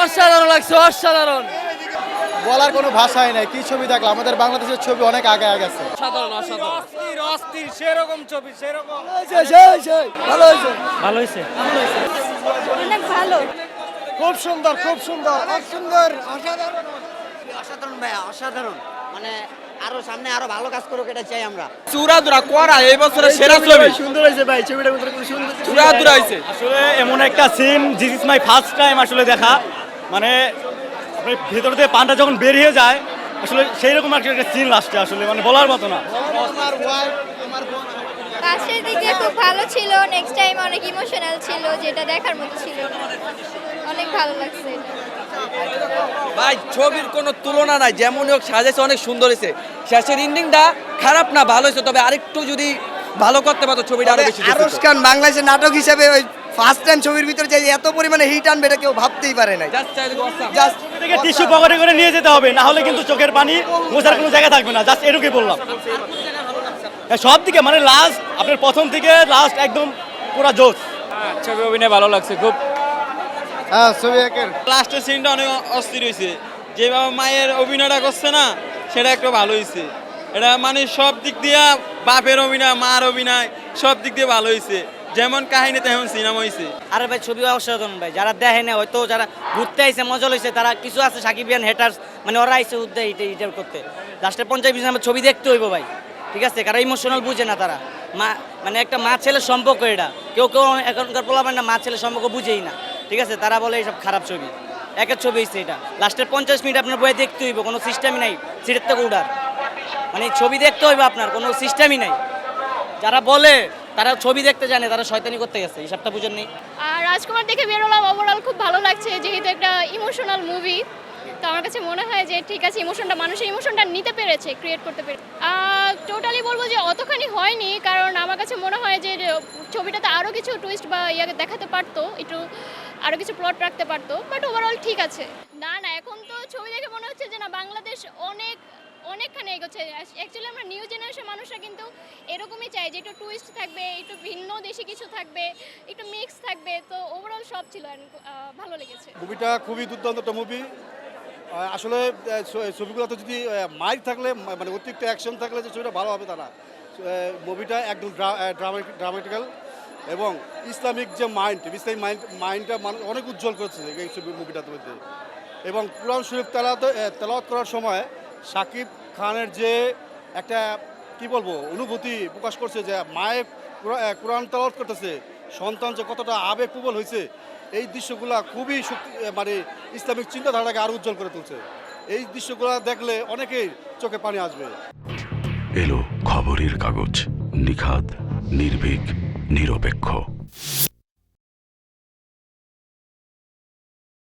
অসাধারণ লাগছে, অসাধারণ। বলার কোনো ভাষাই নাই। কি ছবি দেখলাম, আমাদের বাংলাদেশের ছবি অনেক আগে গেছে। অসাধারণ, অসাধারণ। অস্থির অস্থির সেরকম ছবি সেরকম। ভালো হয়েছে, ভালো হয়েছে। অনেক ভালো। খুব সুন্দর, খুব সুন্দর, খুব সুন্দর, অসাধারণ। অসাধারণ ভাইয়া, অসাধারণ। মানে আরো সামনে আরো ভালো কাজ করুক, এটা চাই আমরা। চূড়াদুরা করা এই বছরের সেরা ছবি। সুন্দর হয়েছে ভাই, ছবিটা খুব সুন্দর। চূড়াদুরা হয়েছে। আসলে এমন একটা scene, this is my first time আসলে দেখা। মানে আপনি ভেতর দিয়ে পানটা যখন বেরিয়ে যায়, আসলে সেই রকম একটা সিন লাস্টে, আসলে মানে বলার মতো না। আমার ওয়াইফ, আমার বোন। কাছের দিক দিয়ে খুব ভালো ছিল, নেক্সট টাইম অনেক ইমোশনাল ছিল, যেটা দেখার মতো ছিল। অনেক ভালো লাগছে এটা। ভাই ছবির কোনো তুলনা নাই, যেমনই হোক সাজেছে, অনেক সুন্দর হয়েছে। শেষের এন্ডিংটা খারাপ না, ভালো হয়েছে, তবে আরেকটু যদি ভালো করতে পারতো ছবিটা আরো বেশি। আরশ খান বাংলাদেশের নাটক হিসেবে ওই ফার্স্ট টাইম ছবির ভিতরে যে এত পরিমাণে হিট আনবে এটা কেউ ভাবতেই পারে নাই। জাস্ট থেকে টিস্যু পকেটে করে নিয়ে যেতে হবে, না হলে কিন্তু চোখের পানি মোছার কোনো জায়গা থাকবে না। জাস্ট এটুকুই বললাম। হ্যাঁ, সব দিকে মানে লাস্ট, আপনার প্রথম থেকে লাস্ট একদম পুরো জোশ। ছবি অভিনয় ভালো লাগছে খুব। হ্যাঁ, ছবি একের লাস্টের সিনটা অনেক অস্থির হয়েছে, যেভাবে মায়ের অভিনয়টা করছে না, সেটা একটু ভালো হয়েছে। এটা মানে সব দিক দিয়ে, বাপের অভিনয়, মার অভিনয়, সব দিক দিয়ে ভালো হয়েছে। যেমন কাহিনী তেমন সিনেমা হয়েছে। আরে ভাই ছবি অসাধারণ ভাই। যারা দেখে না, হয়তো যারা ঘুরতে আইছে মজা লইছে, তারা কিছু আছে সাকিবিয়ান হেটার্স, মানে ওরা আইছে উদ্দে এটা করতে। লাস্টের 50 আমার ছবি দেখতে হইব ভাই, ঠিক আছে? কারণ ইমোশনাল বুঝে না তারা। মা মানে একটা মা ছেলের সম্পর্ক এটা। কেউ এখনকার পোলাপান না মা ছেলের সম্পর্ক বুঝেই না, ঠিক আছে? তারা বলে এইসব খারাপ ছবি। একের ছবি হচ্ছে এটা। লাস্টের 50 মিনিট আপনার বই দেখতে হইব, কোনো সিস্টেমই নাই সিটের থেকে উঠার। মানে ছবি দেখতে হইব আপনার, কোনো সিস্টেমই নাই। যারা বলে তারা ছবি দেখতে জানে, তারা শয়তানি করতে গেছে, হিসাবটা বুঝেন নি। আর রাজকুমার দেখে বেরোলাম, ওভারঅল খুব ভালো লাগছে, যেহেতু একটা ইমোশনাল মুভি। তো আমার কাছে মনে হয় যে ঠিক আছে, মানুষের ইমোশনটা নিতে পেরেছে, ক্রিয়েট করতে পেরেছে। টোটালি বলবো যে অতখানি হয়নি, কারণ আমার কাছে মনে হয় যে ছবিটাতে আরও কিছু টুইস্ট বা ইয়াকে দেখাতে পারতো, একটু আরও কিছু প্লট রাখতে পারতো, বাট ওভারঅল ঠিক আছে। না, এখন তো ছবি দেখে মনে হচ্ছে যে না, বাংলাদেশ অনেকখানি এগোচ্ছে। অ্যাকচুয়ালি আমরা নিউ জেনারেশন মানুষরা কিন্তু এরকমই চাই, যে একটু টুইস্ট থাকবে, একটু ভিন্ন দেশি কিছু থাকবে, একটু মিক্স থাকবে। তো ওভারঅল সব ছিল, ভালো লেগেছে। মুভিটা খুবই দুর্দান্ত একটা মুভি। আসলে ছবিগুলোতে যদি মাইর থাকলে, মানে অতিরিক্ত অ্যাকশন থাকলে যে ছবিটা ভালো হবে তা না। মুভিটা একদম ড্রামাটিক্যাল এবং ইসলামিক যে ইসলামিক মাইন্ডটা মানুষ অনেক উজ্জ্বল করেছে এই ছবি মুভিটার মধ্যে। এবং কুরআন শরীফ তেলাওয়াত করার সময় শাকিব খানের যে একটা কি বলবো অনুভূতি প্রকাশ করছে, যে মায়ের কুরআন তেলাওয়াত করতেছে, সন্তান যে কতটা আবেগপ্রবল হয়েছে, এই দৃশ্যগুলো খুবই মানে ইসলামিক চিন্তাধারাটাকে আরো উজ্জ্বল করে তুলছে। এই দৃশ্যগুলো দেখলে অনেকেই চোখে পানি আসবে। এলো খবরের কাগজ, নিখাত, নির্ভীক, নিরপেক্ষ।